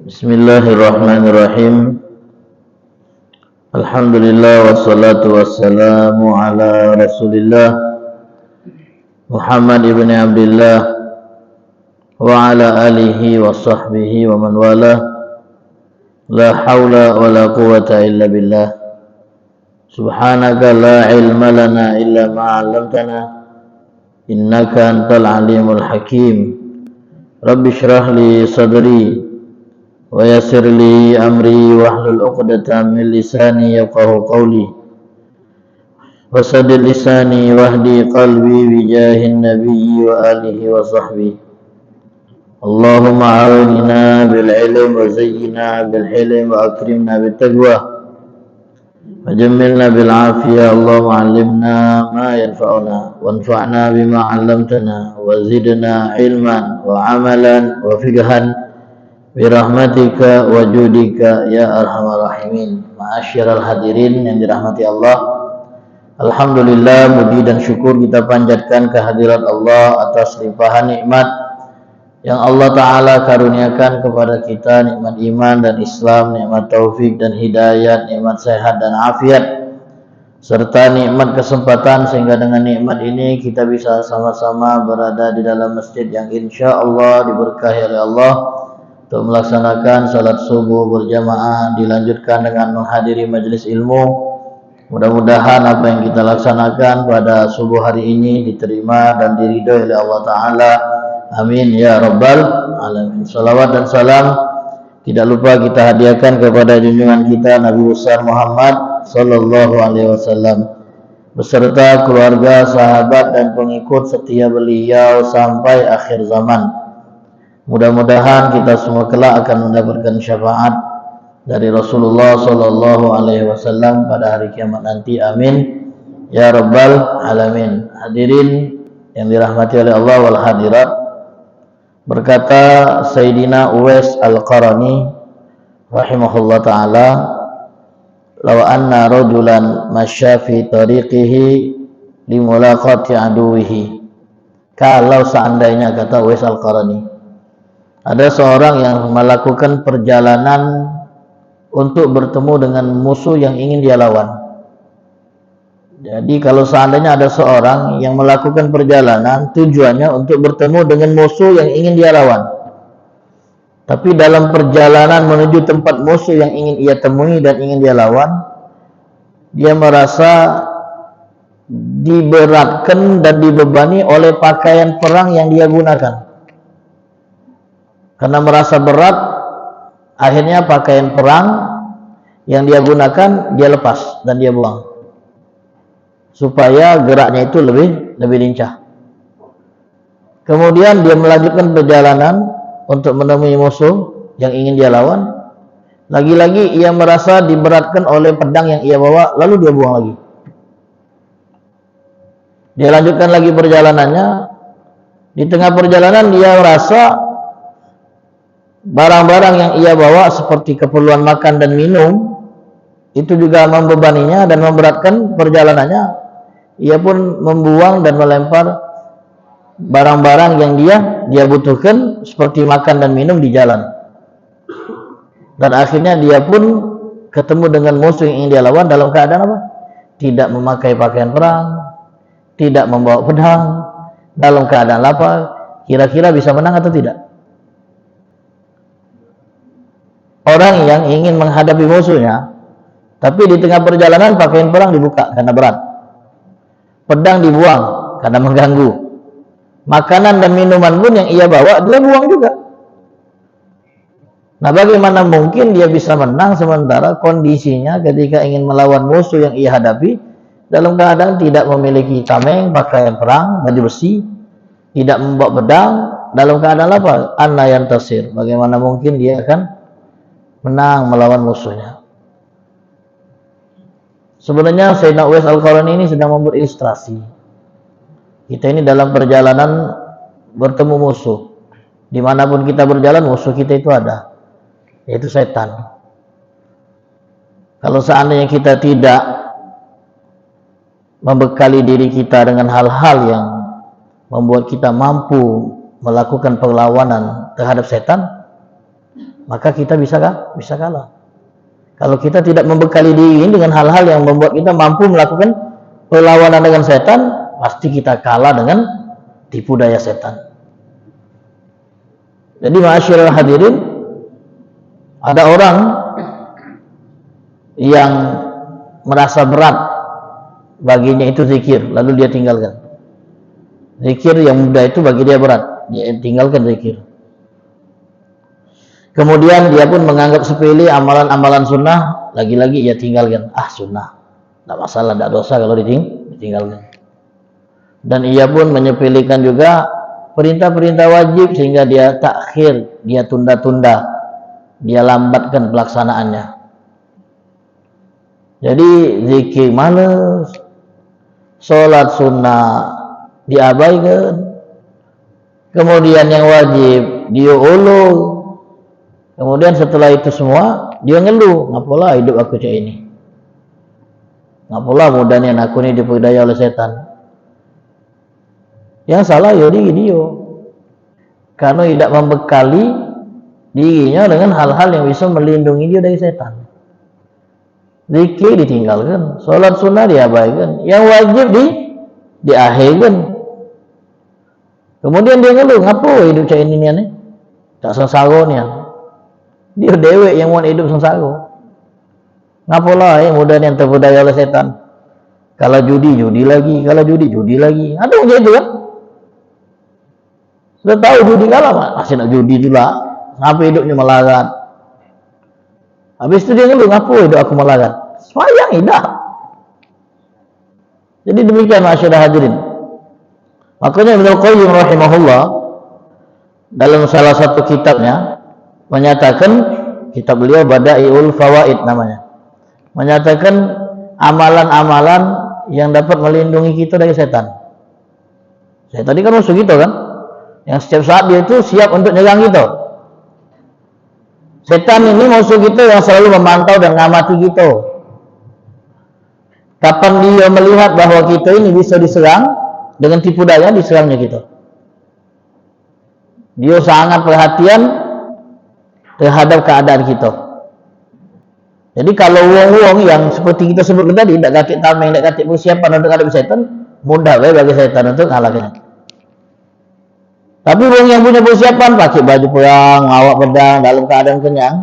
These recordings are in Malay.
Bismillahirrahmanirrahim. Alhamdulillah wassalatu wassalamu ala Rasulillah Muhammad ibn Abdullah wa ala alihi wa sahbihi wa man wala. La hawla wa la quwwata illa billah. Subhanaka la ilma lana illa ma 'allamtana innaka antal alimul hakim. Rabbi shrah li sadri wa yassir li amri wahlul 'uqdatam min lisani yafqahu qawli wa saddid lisani wahdi qalbi bijahin nabiyyi wa alihi wa sahbihi. Allahumma a'inna bil ilm wa zayyina bil hilm wa akrimna bit taqwa wa jammilna bil afiyah. Allahumma 'allimna ma yanfa'una wanfa'na bima 'allamtana wa zidna ilman wa amalan wa fiqhan birahmatika wa judika ya arhamar rahimin. Ma'asyiral hadirin yang dirahmati Allah, alhamdulillah, puji dan syukur kita panjatkan kehadirat Allah atas limpahan nikmat yang Allah Ta'ala karuniakan kepada kita, nikmat iman dan Islam, nikmat taufik dan hidayat, nikmat sehat dan afiat, serta nikmat kesempatan sehingga dengan nikmat ini kita bisa sama-sama berada di dalam masjid yang insya Allah diberkahi oleh Allah untuk melaksanakan salat subuh berjamaah, dilanjutkan dengan menghadiri majelis ilmu. Mudah-mudahan apa yang kita laksanakan pada subuh hari ini diterima dan diridhoi oleh Allah Ta'ala. Amin ya rabbal alamin. Salawat dan salam tidak lupa kita hadiahkan kepada junjungan kita Nabi besar Muhammad sallallahu alaihi wasallam beserta keluarga, sahabat dan pengikut setia beliau sampai akhir zaman. Mudah-mudahan kita semua kelak akan mendapatkan syafaat dari Rasulullah sallallahu alaihi wasallam pada hari kiamat nanti. Amin ya rabbal alamin. Hadirin yang dirahmati oleh Allah wal hadirat, berkata Sayyidina Uwais Al-Qarani rahimahullah ta'ala, law anna rajulan masya fi tariqihi limulaqati aduwihi. Kalau seandainya, kata Uwais Al-Qarani, ada seorang yang melakukan perjalanan untuk bertemu dengan musuh yang ingin dia lawan. Jadi kalau seandainya ada seorang yang melakukan perjalanan tujuannya untuk bertemu dengan musuh yang ingin dia lawan, tapi dalam perjalanan menuju tempat musuh yang ingin ia temui dan ingin dia lawan, dia merasa diberatkan dan dibebani oleh pakaian perang yang dia gunakan. Karena merasa berat, akhirnya pakaian perang yang dia gunakan dia lepas dan dia buang, supaya geraknya itu lebih lincah. Kemudian dia melanjutkan perjalanan untuk menemui musuh yang ingin dia lawan. Lagi-lagi ia merasa diberatkan oleh pedang yang ia bawa, lalu dia buang lagi. Dia lanjutkan lagi perjalanannya. Di tengah perjalanan dia merasa barang-barang yang ia bawa seperti keperluan makan dan minum itu juga membebaninya dan memberatkan perjalanannya. Ia pun membuang dan melempar barang-barang yang dia butuhkan seperti makan dan minum di jalan. Dan akhirnya dia pun ketemu dengan musuh yang ingin dia lawan dalam keadaan apa? Tidak memakai pakaian perang, tidak membawa pedang, dalam keadaan lapar. Kira-kira bisa menang atau tidak? Orang yang ingin menghadapi musuhnya, tapi di tengah perjalanan pakaian perang dibuka karena berat, pedang dibuang karena mengganggu, makanan dan minuman pun yang ia bawa dia buang juga. Nah, bagaimana mungkin dia bisa menang sementara kondisinya ketika ingin melawan musuh yang ia hadapi dalam keadaan tidak memiliki tameng, pakaian perang, baju besi, tidak membawa pedang, dalam keadaan apa? Anna yantasir. Bagaimana mungkin dia akan menang melawan musuhnya? Sebenarnya Sayyidina Uwais Al-Qarani ini sedang membuat ilustrasi. Kita ini dalam perjalanan bertemu musuh. Dimanapun kita berjalan, musuh kita itu ada, yaitu setan. Kalau seandainya kita tidak membekali diri kita dengan hal-hal yang membuat kita mampu melakukan perlawanan terhadap setan, maka kita bisa kalah. Kalau kita tidak membekali diri dengan hal-hal yang membuat kita mampu melakukan perlawanan dengan setan, pasti kita kalah dengan tipu daya setan. Jadi ma'asyiral hadirin, ada orang yang merasa berat baginya itu zikir, lalu dia tinggalkan. Zikir yang mudah itu bagi dia berat, dia tinggalkan zikir. Kemudian dia pun menganggap sepele amalan-amalan sunnah, lagi-lagi ia tinggalkan. Sunnah, tidak masalah, tidak dosa kalau ditinggalkan. Dan ia pun menyepelekan juga perintah-perintah wajib, sehingga dia takhir, dia tunda-tunda, dia lambatkan pelaksanaannya. Jadi zikir malas, sholat sunnah diabaikan, kemudian yang wajib dia ulul. Kemudian setelah itu semua dia ngeluh, ngapalah hidup aku kayak ini, ngapalah mudahnya aku ini diperdaya oleh setan. Yang salah ya dia, karena tidak membekali dirinya dengan hal-hal yang bisa melindungi dia dari setan. Zikir ditinggalkan, sholat sunnah diabaikan, yang wajib diakhirkan. Kemudian dia ngeluh, ngapa hidup kayak ini nih, tak sengsara. Dia dewek yang mau hidup sengsara. Ngapalah mudah yang terpedaya oleh setan. Kalau judi lagi, kalau judi lagi. Ada yang gitu kan? Sudah tahu judi kalah, masih nak judi juga. Ngapa hidupnya melarat? Habis itu dia ngeluh, ngapa hidup aku melarat? Sayang tidak. Jadi demikian masyarakat hadirin. Makanya Ibnu Qayyim rahimahullah dalam salah satu kitabnya menyatakan, kitab beliau Bada'iul Fawaid namanya, menyatakan amalan-amalan yang dapat melindungi kita dari setan. Saya tadi kan musuh kita kan, yang setiap saat dia itu siap untuk nyerang kita. Setan ini musuh kita yang selalu memantau dan mengamati kita. Kapan dia melihat bahwa kita ini bisa diserang dengan tipu daya, diserangnya kita. Dia sangat perhatian terhadap keadaan kita. Jadi kalau wong-wong yang seperti kita sebut tadi, tidak katik tameng, tidak katik persiapan untuk menghadapi setan, mudah bagi setan untuk mengalahkannya. Tapi wong yang punya persiapan, pakai baju perang, ngawak pedang, dalam keadaan kenyang,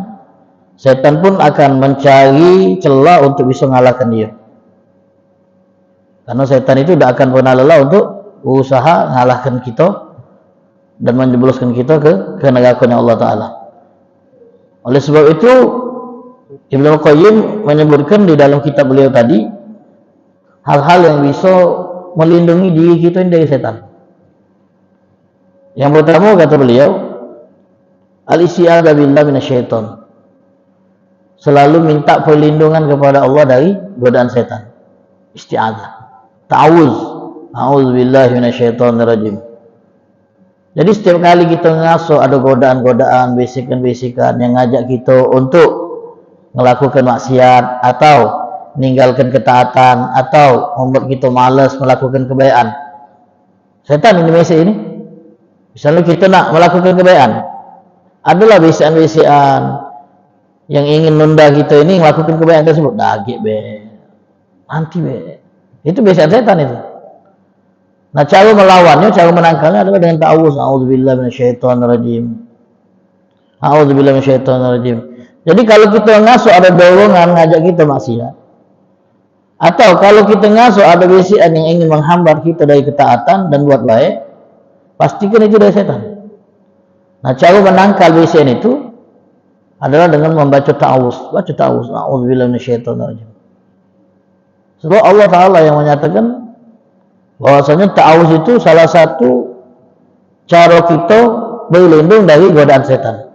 setan pun akan mencari celah untuk bisa mengalahkan dia. Karena setan itu tidak akan pernah lelah untuk berusaha mengalahkan kita dan menjebloskan kita ke neraka Allah Ta'ala. Oleh sebab itu Ibnu Qayyim menyebutkan di dalam kitab beliau tadi hal-hal yang bisa melindungi diri kita dari setan. Yang pertama kata beliau, al-isti'adzah billahi minasyaiton. Selalu minta perlindungan kepada Allah dari godaan setan. Isti'adzah. Ta'awuz. A'udzubillahi minasyaitonir rajim. Jadi setiap kali kita ngasuh ada godaan-godaan, bisikan-bisikan yang ngajak kita untuk melakukan maksiat atau meninggalkan ketaatan atau membuat kita malas melakukan kebaikan. Setan ini mesej ini. Misalnya kita nak melakukan kebaikan, adalah bisikan-bisikan yang ingin nunda kita ini melakukan kebaikan tersebut. Dagik nanti itu bisikan setan itu. Nah, cara melawannya, cara menangkalnya adalah dengan ta'awuz. A'udzubillahi minasyaitonirrajim. A'udzubillahi minasyaitonirrajim. Jadi kalau kita ngasuh ada dorongan ngajak kita maksiat, atau kalau kita ngasuh ada bisikan yang ingin menghambat kita dari ketaatan dan buat baik, pastikan itu dari setan. Nah, cara menangkal bisikan itu adalah dengan membaca ta'awuz. Baca ta'awuz. A'udzubillahi minasyaitonirrajim. Sebab Allah Ta'ala yang menyatakan bahwasanya ta'awuz itu salah satu cara kita berlindung dari godaan setan.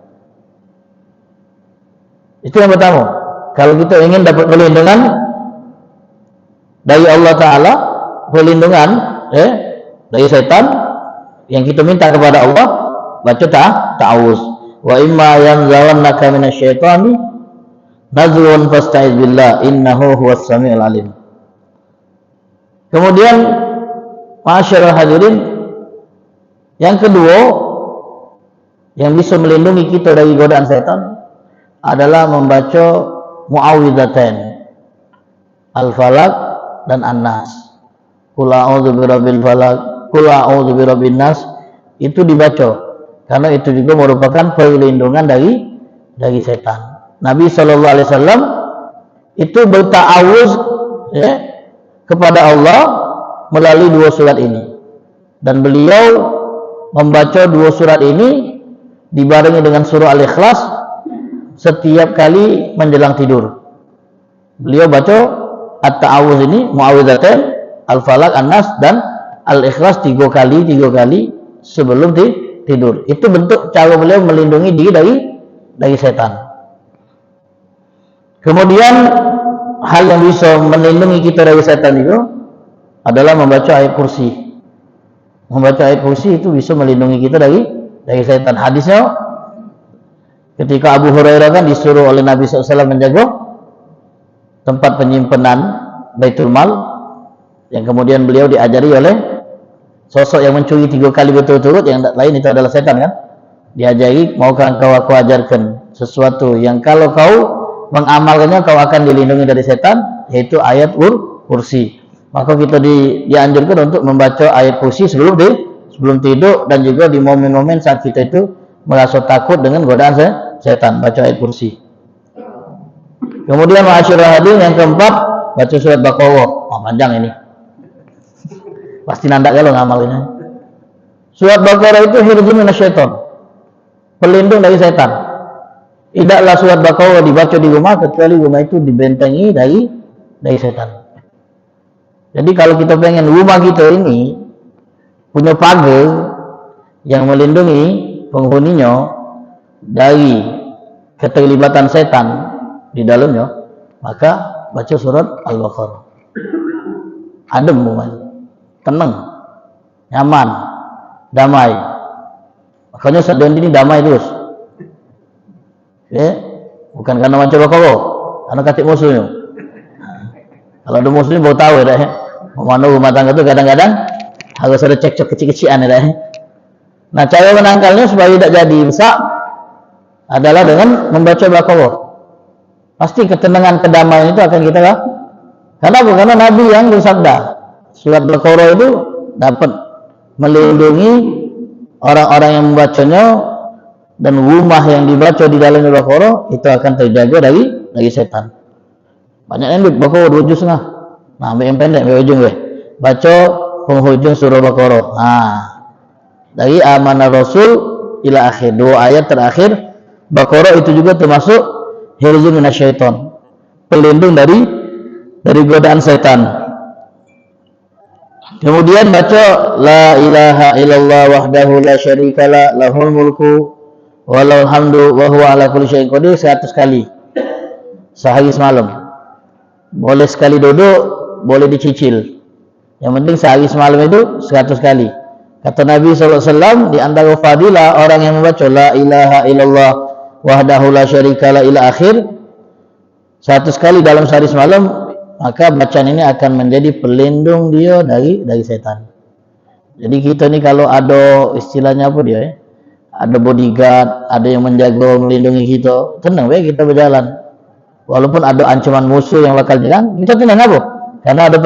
Itu yang pertama. Kalau kita ingin dapat perlindungan dari Allah Ta'ala, perlindungan dari setan, yang kita minta kepada Allah, baca ta'awuz. Wa imma yanzaghannaka minasyaitani nazghun fasta'iz billah innahu huwas samiul alim. Kemudian masyarakat hadirin, yang kedua yang bisa melindungi kita dari godaan setan adalah membaca muawwidzatain, Al-Falaq dan An-Nas. Qul a'udzu birabbil falaq, qul a'udzu birabbin nas, itu dibaca karena itu juga merupakan perlindungan dari setan. Nabi sallallahu alaihi wasallam itu berta'awuz ya, kepada Allah melalui dua surat ini, dan beliau membaca dua surat ini dibarengi dengan surah Al-Ikhlas setiap kali menjelang tidur. Beliau baca at-ta'awuz ini, muawwidzatain, Al-Falaq, An-Nas dan Al-Ikhlas tiga kali sebelum tidur. Itu bentuk cara beliau melindungi diri dari setan. Kemudian hal yang bisa melindungi kita dari setan itu adalah membaca ayat kursi. Membaca ayat kursi itu bisa melindungi kita dari setan. Hadisnya ketika Abu Hurairah kan disuruh oleh Nabi SAW menjaga tempat penyimpanan Baitul Mal, yang kemudian beliau diajari oleh sosok yang mencuri 3 kali berturut-turut, yang lain itu adalah setan kan. Diajari, maukah engkau aku ajarkan sesuatu yang kalau kau mengamalkannya kau akan dilindungi dari setan, yaitu ayat kursi. Maka kita dianjurkan untuk membaca ayat kursi sebelum tidur, dan juga di momen-momen saat kita itu merasa takut dengan godaan setan, baca ayat kursi. Kemudian ma'asyiral hadirin, yang keempat, baca surat Baqarah. Oh, panjang ini, pasti nandak kalau ngamalnya. Surat Baqarah itu hirzun minasyaiton, pelindung dari setan. Tidaklah surat Baqarah dibaca di rumah kecuali rumah itu dibentengi dari setan. Jadi kalau kita pengen rumah kita ini punya pagar yang melindungi penghuninya dari keterlibatan setan di dalamnya, maka baca surat Al-Baqarah. Adem rumahnya, tenang, nyaman, damai. Makanya saat ini damai terus. Ya, bukan karena baca Baqarah, karena katik musuhnya. Kalau ada musuhnya baru tahu ya, mana rumah tangga itu kadang-kadang harus ada cekcok kecil-kecilan ya. Nah, cara menangkalnya supaya tidak jadi rusak adalah dengan membaca Baqarah. Pasti ketenangan, kedamaian itu akan kita lah. Karena Nabi yang bersabda, surat Baqarah itu dapat melindungi orang-orang yang membacanya, dan rumah yang dibaca di dalam Baqarah itu akan terjaga dari setan. Banyak yang Baqarah 2 juz lah. Nah, ambil yang pendek, ambil ujung baca penghujung surah Baqarah. Nah, dari amanah Rasul ila akhir, 2 ayat terakhir Baqarah itu juga termasuk hirzun minasyaiton, pelindung dari godaan setan. Kemudian baca la ilaha illallah wahdahu la syarikalah lahul mulku wa lahul hamdu wa huwa ala kulli syai'in qadir 100 kali sehari semalam. Boleh sekali duduk, boleh dicicil. Yang penting sehari semalam itu 100 kali. Kata Nabi SAW, di antara fadilah orang yang membaca la ilaha illallah wahdahu la syarikalah ila akhir 100 kali dalam sehari semalam, maka bacaan ini akan menjadi pelindung dia dari setan. Jadi kita ini kalau ada istilahnya apa dia ya? Ada bodyguard, ada yang menjaga, melindungi kita, tenang ya kita berjalan. Walaupun ada ancaman musuh yang bakal nyerang, kita tenang apa? Karena ada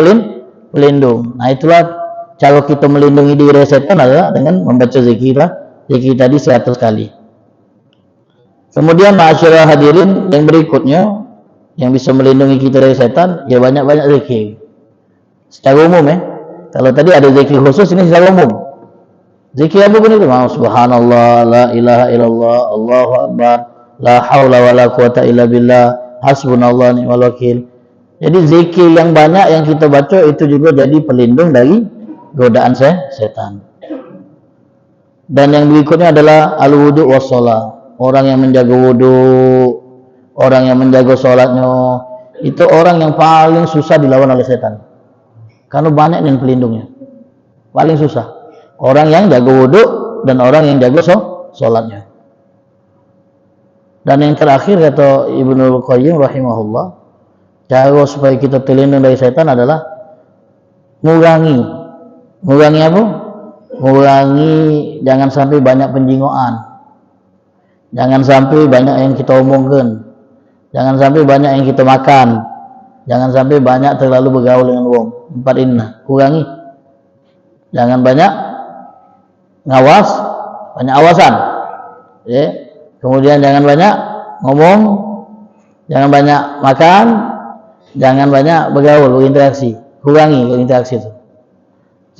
pelindung. Nah, itulah cara kita melindungi diri dari setan adalah dengan membaca zikir tadi 100 kali. Kemudian ma'asyiral hadirin, yang berikutnya yang bisa melindungi kita dari setan, ya banyak-banyak zikir. Secara umum ya. Kalau tadi ada zikir khusus, ini secara umum. Zikir apa pun itu, subhanallah, la ilaha illallah, Allahu akbar, la haula wala quwata illa billah, hasbunallah ni'mal wakil. Jadi zikir yang banyak yang kita baca itu juga jadi pelindung dari godaan setan. Dan yang berikutnya adalah al-wudu was shalah. Orang yang menjaga wudu, orang yang menjaga sholatnya, itu orang yang paling susah dilawan oleh setan. Karena banyak yang pelindungnya. Paling susah orang yang jaga wudu dan orang yang jaga sholatnya. Dan yang terakhir kata Ibnul Qayyim rahimahullah, cara supaya kita terlindung dari setan adalah ngurangi apa? Ngurangi, jangan sampai banyak penjingoan, jangan sampai banyak yang kita omongkan, Jangan sampai banyak yang kita makan. Jangan sampai banyak terlalu bergaul dengan wong. 4 ini kurangi. Jangan banyak ngawas, banyak awasan. Ya. Kemudian jangan banyak ngomong, jangan banyak makan, jangan banyak bergaul, berinteraksi. Kurangi berinteraksi itu.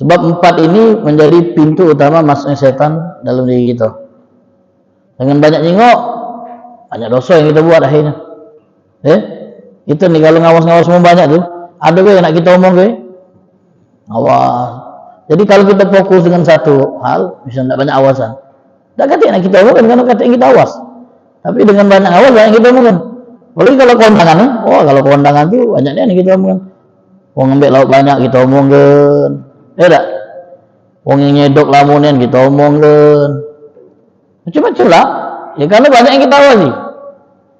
Sebab 4 ini menjadi pintu utama masuknya setan dalam diri kita. Dengan banyak nyengok, banyak dosa yang kita buat akhirnya. Kita nih kalau ngawas-ngawas semua banyak tuh, ada yang nak kita omong awas. Jadi kalau kita fokus dengan satu hal, misalnya banyak awasan, tak kata nak kita omongkan, karena kata yang kita awas. Tapi dengan banyak awas, banyak yang kita omongkan. Apalagi kalau kondangan, kalau kondangan tuh banyaknya yang kita omongkan. Wong ngambil lauk banyak kita omongkan, tak? Wong yang nyedok lamunan kita omongkan, macam-macam lah. Ya karena banyak yang kita awasi.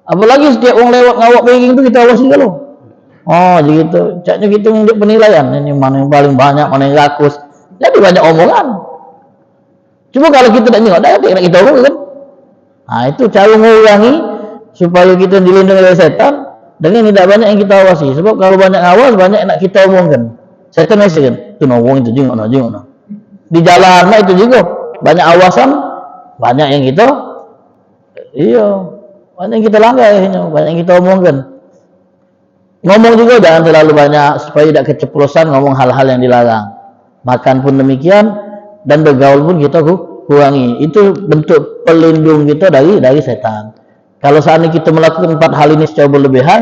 Apalagi setiap orang lewat ngawak begini itu kita awasi kalau. Jadi gitu. Caknya kita menunjuk penilaian. Ini mana yang paling banyak, mana yang rakus. Jadi banyak omongan. Cuma kalau kita tak nyengok, tak ada kita omong kan. Itu cara mengurangi supaya kita dilindungi oleh setan dengan tidak banyak yang kita awasi. Sebab kalau banyak awas, banyak yang nak kita omongkan. Setan masih kan, itu ngomong itu jengok. Di jalan itu juga banyak awasan, banyak yang kita banyak yang kita langgar, banyak yang kita omongkan. Ngomong juga jangan terlalu banyak supaya tidak keceplosan ngomong hal-hal yang dilarang. Makan pun demikian, dan bergaul pun kita kurangi. Itu bentuk pelindung kita dari setan. Kalau saat ini kita melakukan 4 hal ini secara berlebihan,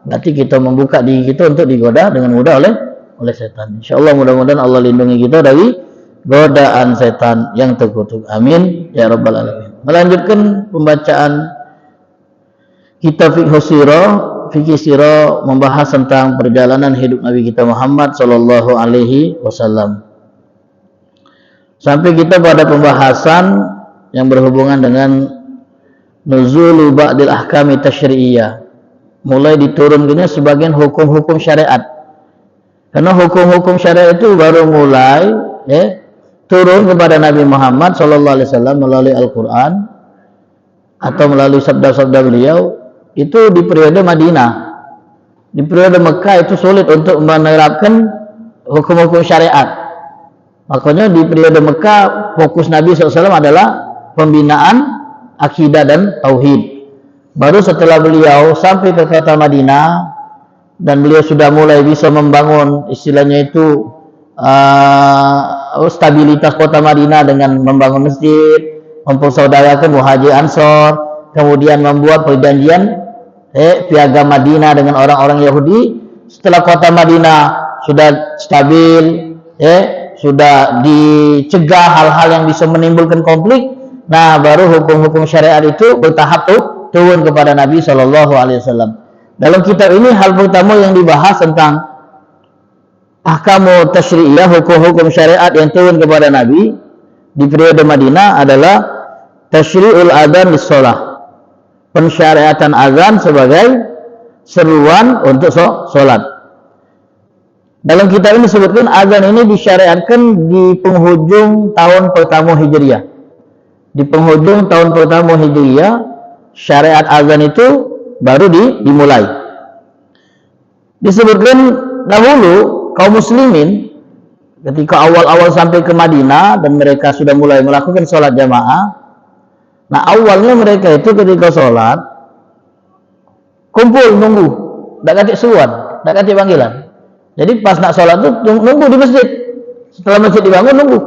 berarti kita membuka diri kita untuk digoda dengan mudah oleh setan. Insyaallah mudah-mudahan Allah lindungi kita dari godaan setan yang terkutuk. Amin ya rabbal alamin. Melanjutkan pembacaan kitab fikih sirah membahas tentang perjalanan hidup Nabi kita Muhammad sallallahu alaihi wasallam. Sampai kita pada pembahasan yang berhubungan dengan nuzulu ba'dil ahkami tasyri'iyah. Mulai diturunkannya sebagian hukum-hukum syariat. Karena hukum-hukum syariat itu baru mulai turun kepada Nabi Muhammad sallallahu alaihi wasallam melalui Al-Qur'an atau melalui sabda-sabda beliau. Itu di periode Madinah. Di periode Mekah itu sulit untuk menerapkan hukum-hukum syariat. Makanya di periode Mekah fokus Nabi SAW adalah pembinaan akidah dan tauhid. Baru setelah beliau sampai ke kota Madinah dan beliau sudah mulai bisa membangun istilahnya itu stabilitas kota Madinah dengan membangun masjid, mempersaudarakan Muhajir Ansor, kemudian membuat perjanjian piagam Madinah dengan orang-orang Yahudi. Setelah kota Madinah sudah stabil, sudah dicegah hal-hal yang bisa menimbulkan konflik, nah baru hukum-hukum syariat itu bertahap turun kepada Nabi Shallallahu Alaihi Wasallam. Dalam kitab ini hal pertama yang dibahas tentang ahkamu tasyri'iyah, hukum-hukum syariat yang turun kepada Nabi di periode Madinah adalah tasyri'ul adzan lis-shalah. Pensyariatan azan sebagai seruan untuk sholat. Dalam kitab ini disebutkan azan ini disyariatkan di penghujung tahun pertama Hijriah. Di penghujung tahun pertama Hijriah, syariat azan itu baru dimulai. Disebutkan dahulu kaum muslimin ketika awal-awal sampai ke Madinah dan mereka sudah mulai melakukan sholat jamaah. Nah awalnya mereka itu ketika sholat kumpul nunggu, tak katik suruhan, tak katik panggilan. Jadi pas nak sholat itu nunggu di masjid. Setelah masjid dibangun nunggu.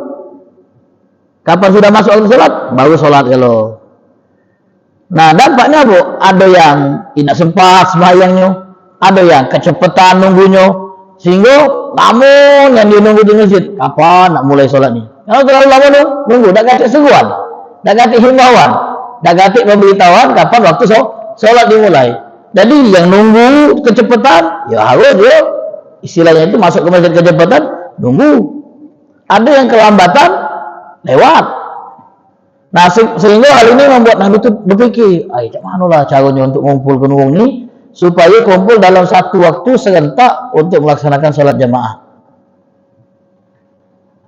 Kapan sudah masuk waktu sholat, baru sholat kalau. Nah dampaknya apa? Ada yang tidak sempat sembahyangnya, ada yang kecepatan nunggunya, sehingga namun yang dia nunggu di masjid, kapan nak mulai sholat ni? Kalau terlalu lama nunggu, tak katik seruan. Tak katik himbauan, tak katik pemberitahuan kapan waktu sholat dimulai. Jadi yang nunggu kecepatan, ya harus dia istilahnya itu masuk ke masjid kecepatan, nunggu. Ada yang kelambatan, lewat. Nah sehingga hal ini membuat Nabi itu berpikir, cak manalah caranya untuk mengumpulkan uang ini supaya kumpul dalam satu waktu serentak untuk melaksanakan sholat jamaah.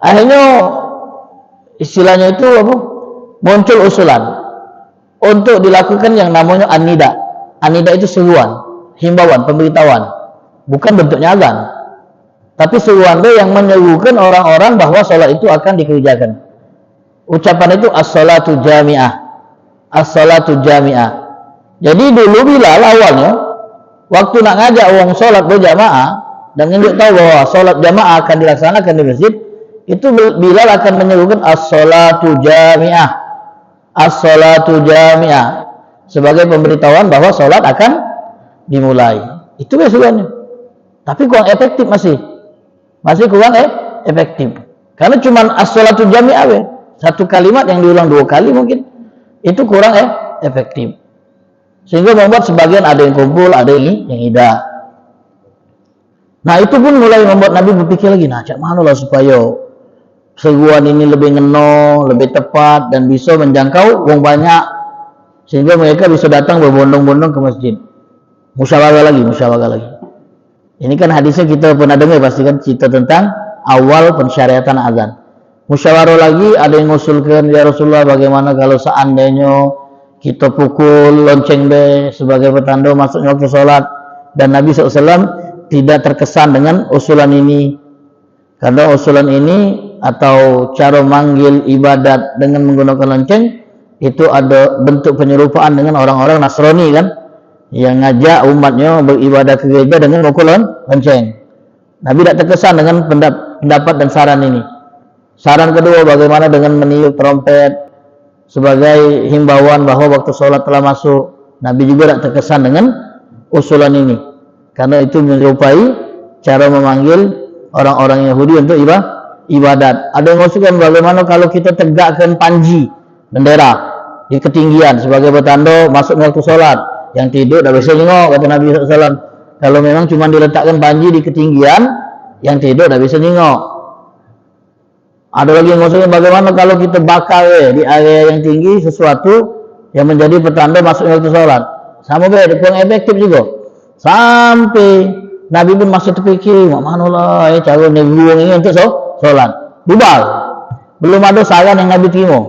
Akhirnya istilahnya itu apa? Muncul usulan untuk dilakukan yang namanya an-nida. An-nida itu seruan, himbauan, pemberitahuan, bukan bentuknya azan. Tapi seruan itu yang menyerukan orang-orang bahwa sholat itu akan dikerjakan. Ucapan itu as-sholatu jami'ah, as-sholatu jami'ah. Jadi dulu Bilal awalnya waktu nak ngajak orang sholat berjamaah dan menunjuk tahu bahwa sholat jamaah akan dilaksanakan di masjid, itu Bilal akan menyerukan as-sholatu jami'ah, as-sholatu jami'ah, sebagai pemberitahuan bahwa sholat akan dimulai. Itu seruannya. Tapi kurang efektif, masih kurang efektif. Karena cuma as-sholatu jami'ah, satu kalimat yang diulang 2 kali mungkin, itu kurang efektif. Sehingga membuat sebagian ada yang kumpul, ada yang tidak. Nah itu pun mulai membuat Nabi berpikir lagi, nah cak mana lah supaya seruan ini lebih ngeno, lebih tepat, dan bisa menjangkau orang banyak, sehingga mereka bisa datang berbondong-bondong ke masjid. Musyawarah lagi. Ini kan hadisnya kita pernah dengar, pasti kan cerita tentang awal pensyariatan azan. Musyawarah lagi, ada yang mengusulkan, ya Rasulullah, bagaimana kalau seandainya kita pukul lonceng sebagai petanda masuknya waktu sholat, dan Nabi SAW tidak terkesan dengan usulan ini, karena usulan ini atau cara manggil ibadat dengan menggunakan lonceng itu ada bentuk penyerupaan dengan orang-orang Nasrani kan, yang ngajak umatnya beribadah ke gereja dengan mukul lonceng. Nabi tidak terkesan dengan pendapat dan saran ini. Saran kedua, bagaimana dengan meniup trompet sebagai himbauan bahwa waktu sholat telah masuk. Nabi juga tidak terkesan dengan usulan ini, karena itu menyerupai cara memanggil orang-orang Yahudi untuk ibadat. Ada yang mengusulkan bagaimana kalau kita tegakkan panji, bendera di ketinggian sebagai petanda masuknya waktu sholat. Yang tidur tidak bisa nengok, kata Nabi SAW. Kalau memang cuma diletakkan panji di ketinggian, yang tidur tidak bisa nengok. Ada lagi yang maksudnya bagaimana kalau kita bakar di area yang tinggi sesuatu yang menjadi petanda masuknya waktu sholat. Sama kurang efektif juga. Sampai Nabi pun masih terfikir, mana lah cara buang ini untuk sholat. Bubal. Belum ada saran yang Nabi terima.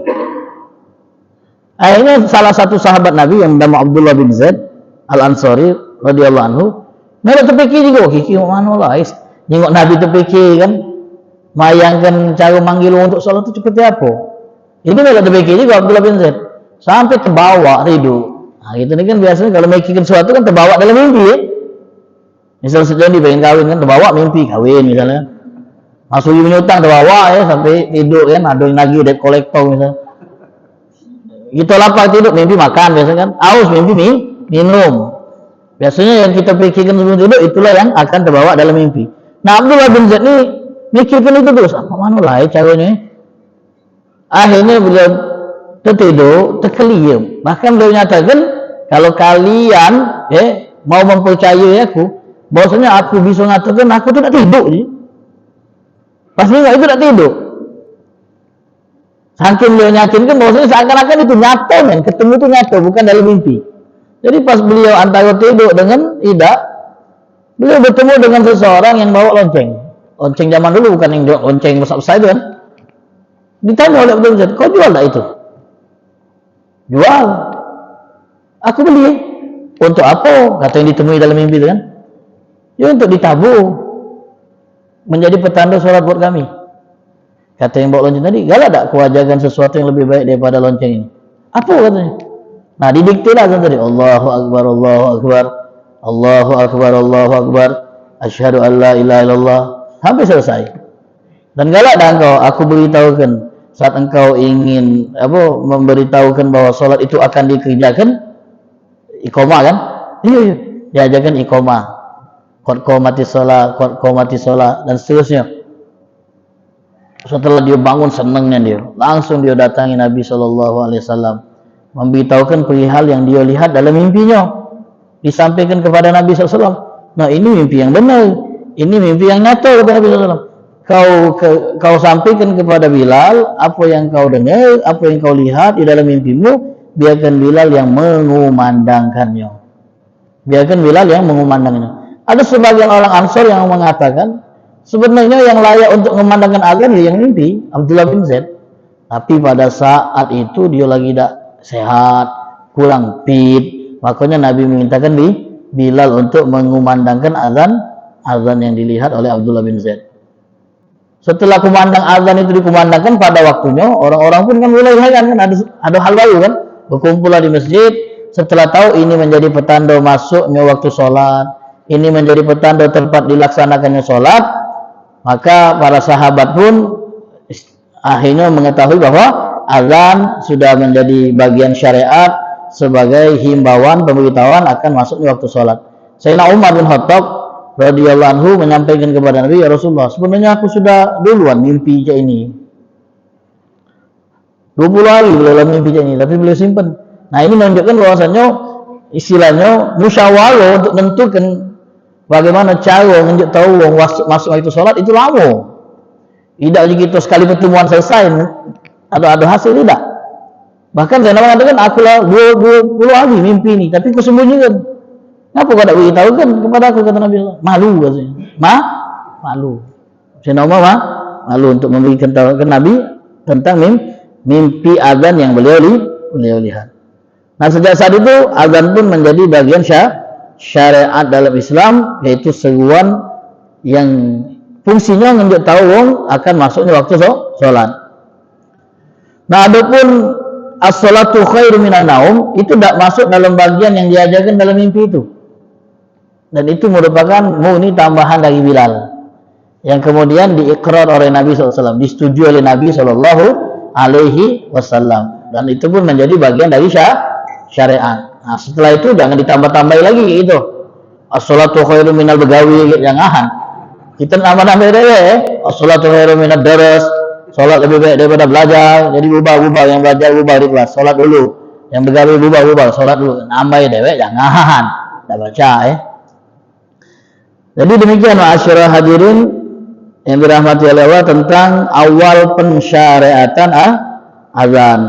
Akhirnya salah satu sahabat Nabi yang bernama Abdullah bin Zaid Al-Ansari radhiyallahu anhu, mereka terfikir juga, kiki mana lah, nengok Nabi terfikir kan, bayangkan cara manggil untuk sholat itu seperti apa. Ini mereka terfikir juga Abdullah bin Zaid, sampai terbawa rindu. Nah gitu nih kan biasanya kalau mikirkan sesuatu kan terbawa dalam mimpi ya. Misal sedang pengen kawin kan terbawa mimpi kawin misalnya. Masuk utang terbawa ya sampai tidur kan, ada yang lagi debt collector misalnya. Kita lapar tidur mimpi makan biasanya kan, aus mimpi minum. Biasanya yang kita pikirkan sebelum tidur itulah yang akan terbawa dalam mimpi. Nah Abdullah bin Zaid ini mikirkan itu terus, apa mana lah caranya. Akhirnya beliau tertidur, terkelium. Bahkan beliau nyatakan, kalau kalian mau mempercayai aku, bahwasanya aku bisa mengatakan aku tidak tidur. Pas ini itu tidak tidur. Saking beliau yakinkan bahwasanya seakan-akan itu nyata, ketemu itu nyata, bukan dalam mimpi. Jadi pas beliau antara tidur dengan tidak, beliau bertemu dengan seseorang yang bawa lonceng. Lonceng zaman dulu bukan yang lonceng besar-besar itu kan. Ditanya oleh Abdul Zaid, kau jual tak itu? Jual. Aku beli. Untuk apa? Kata yang ditemui dalam mimpi itu kan. Ya untuk ditabur. Menjadi petanda sholat buat kami. Kata yang bawa lonceng tadi, galak tak kewajakan sesuatu yang lebih baik daripada lonceng ini? Apa katanya? Nah didiktilah kan tadi, Allahu Akbar, Allahu Akbar, Allahu Akbar, Allahu Akbar, asyhadu an la ilaha illallah, sampai selesai. Dan galak dah engkau, aku beritahukan saat engkau ingin memberitahukan bahwa sholat itu akan dikerjakan, iqamah kan? Iya, diajarkan iqamah, qad qamatis shalah, dan seterusnya. Setelah dia bangun senangnya dia, langsung dia datangi Nabi SAW, memberitahukan perihal yang dia lihat dalam mimpinya, disampaikan kepada Nabi SAW. Nah ini mimpi yang benar, ini mimpi yang nyata kepada Nabi SAW. Kau sampaikan kepada Bilal apa yang kau dengar, apa yang kau lihat di dalam mimpimu, biarkan Bilal yang mengumandangkannya. Biarkan Bilal yang mengumandangkannya. Ada sebagian orang Ansor yang mengatakan sebenarnya yang layak untuk memandangkan azan ya yang mimpi, Abdullah bin Zaid. Tapi pada saat itu dia lagi tidak sehat, kurang fit, makanya Nabi memintakan Bilal untuk mengumandangkan azan yang dilihat oleh Abdullah bin Zaid. Setelah kumandang azan itu dikumandangkan pada waktunya, orang-orang pun kan mulai heran kan, ada hal baru kan, berkumpullah di masjid. Setelah tahu ini menjadi petanda masuknya waktu sholat, ini menjadi petanda tempat dilaksanakannya sholat, maka para sahabat pun akhirnya mengetahui bahwa azan sudah menjadi bagian syariat sebagai himbauan pemberitahuan akan masuknya waktu sholat. Sayyidina Umar bin Khattab radhiyallahu anhu menyampaikan kepada Nabi, ya Rasulullah, sebenarnya aku sudah duluan mimpi kayak ini. 20 hari beliau mimpi kayak ini, tapi beliau simpan. Nah, ini menunjukkan bahwasanya istilahnya musyawarah untuk menentukan bagaimana cara menunjuk tahu masuk itu sholat itu lama. Tidak begitu sekali pertemuan selesai ada hasil, tidak. Bahkan saya mengatakan aku lah 20 hari mimpi ini, tapi aku sembunyikan. Kenapa kau tak beritahu kan kepada aku, kata Nabi? Malu katanya. Malu. Saya malu untuk memberitahu Nabi tentang mimpi azan yang beliau lihat. Nah, sejak saat itu azan pun menjadi bagian syariat dalam Islam, yaitu seruan yang fungsinya menunjuk tahu akan masuknya waktu sholat. Nah, adapun as-salatu khairu minan naum itu tidak masuk dalam bagian yang diajarkan dalam mimpi itu. Dan itu merupakan murni tambahan dari Bilal yang kemudian diikrar oleh Nabi SAW, disetujui oleh Nabi SAW, dan itu pun menjadi bagian dari syariat. Nah, setelah itu jangan ditambah-tambahi lagi gitu. As-salatu khairu minal begawi, jangan. Kita nambah-nambah deh. As-salatu khairu minad daras, salat lebih baik daripada belajar. Jadi ubah yang belajar ubah di kelas, salat dulu. Yang begawi ubah, salat dulu. Nambah deh, jangan. Tak baca Jadi demikian ma'asyiral hadirin yang dirahmati oleh Allah tentang awal pensyariatan azan.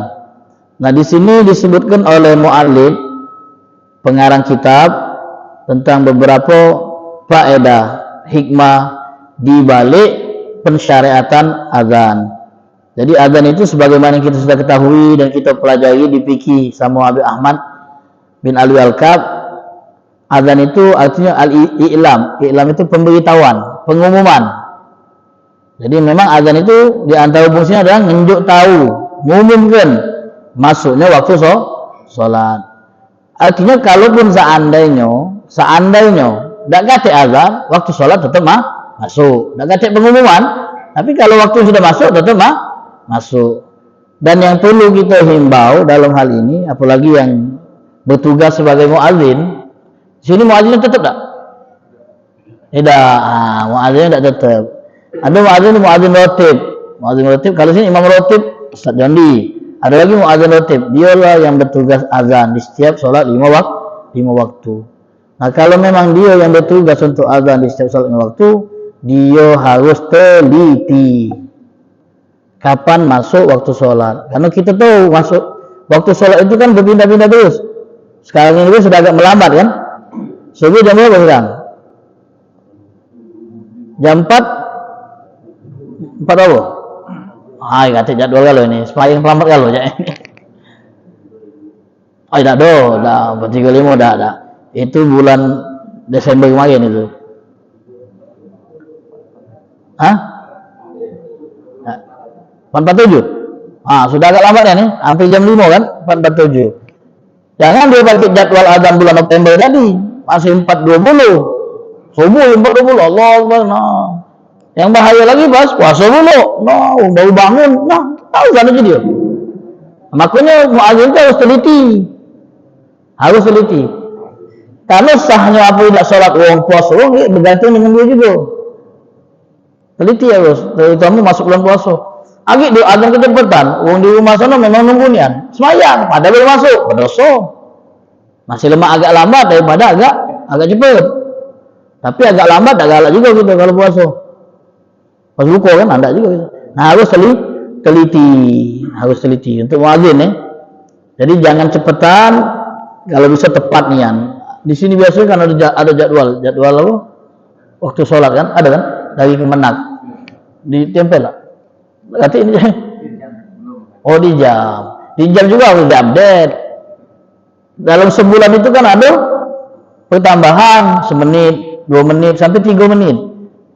Nah, di sini disebutkan oleh muallif pengarang kitab tentang beberapa faedah hikmah di balik pensyariatan azan. Jadi azan itu sebagaimana kita sudah ketahui dan kita pelajari di fikih sama Abi Ahmad bin Alwi Al-Kab, azan itu artinya al-i'lam. I'lam itu pemberitahuan, pengumuman. Jadi memang azan itu di antara fungsinya adalah menunjuk tahu, mengumumkan masuknya waktu sholat. Artinya kalaupun seandainya tidak kata azan, waktu sholat tetap masuk. Tidak kata pengumuman, tapi kalau waktu sudah masuk tetap masuk. Dan yang perlu kita himbau dalam hal ini, apalagi yang bertugas sebagai muadzin, sini muadzinnya tetap tak? Tidak, muadzinnya tidak tetap. Ada muadzin rotib. Muadzin rotib, kalau sini imam rotib Ustaz Jondi. Ada lagi muadzin rotib, dialah yang bertugas azan di setiap sholat 5 waktu. Nah, kalau memang dia yang bertugas untuk azan di setiap sholat 5 waktu, dia harus teliti kapan masuk waktu sholat. Karena kita tahu masuk waktu sholat itu kan berpindah-pindah terus. Sekarang ini sudah agak melambat kan? Subuh jam berapa sekarang? Jam 4 apa? Kata jadwal kalau ini, paling pelambat kalau ya. Tidak dah, 35 dah. Itu bulan Desember kemarin itu. Hah? 447? Sudah agak lambat ya nih, hampir jam 5 kan? 447. Jangan dia pakai jadwal azan bulan November tadi, masih 420. Subuh 420, Allah Akbar. Yang bahaya lagi pas puasa dulu. Baru bangun. Tahu kan aja dia. Makanya muadzin itu harus teliti. Karena sahnya apa tidak sholat orang puasa, bergantung dengan dia juga. Teliti harus, terutama masuk bulan puasa. Agak dia azan kecepatan, orang di rumah sana memang nunggu nian. Semayang, pada belum masuk, berdosa. Masih agak lambat daripada agak cepat. Tapi agak lambat, agak galak juga gitu kalau puasa. Pas buka kan ada juga gitu. Nah, harus teliti untuk muadzin ya. Jadi jangan cepetan, kalau bisa tepat nian. Di sini biasanya kan ada jadwal apa? Waktu sholat kan ada kan dari Kemenak ditempel lah. Berarti ini di jam juga harus diupdate. Dalam sebulan itu kan ada pertambahan semenit, 2 menit sampai 3 menit.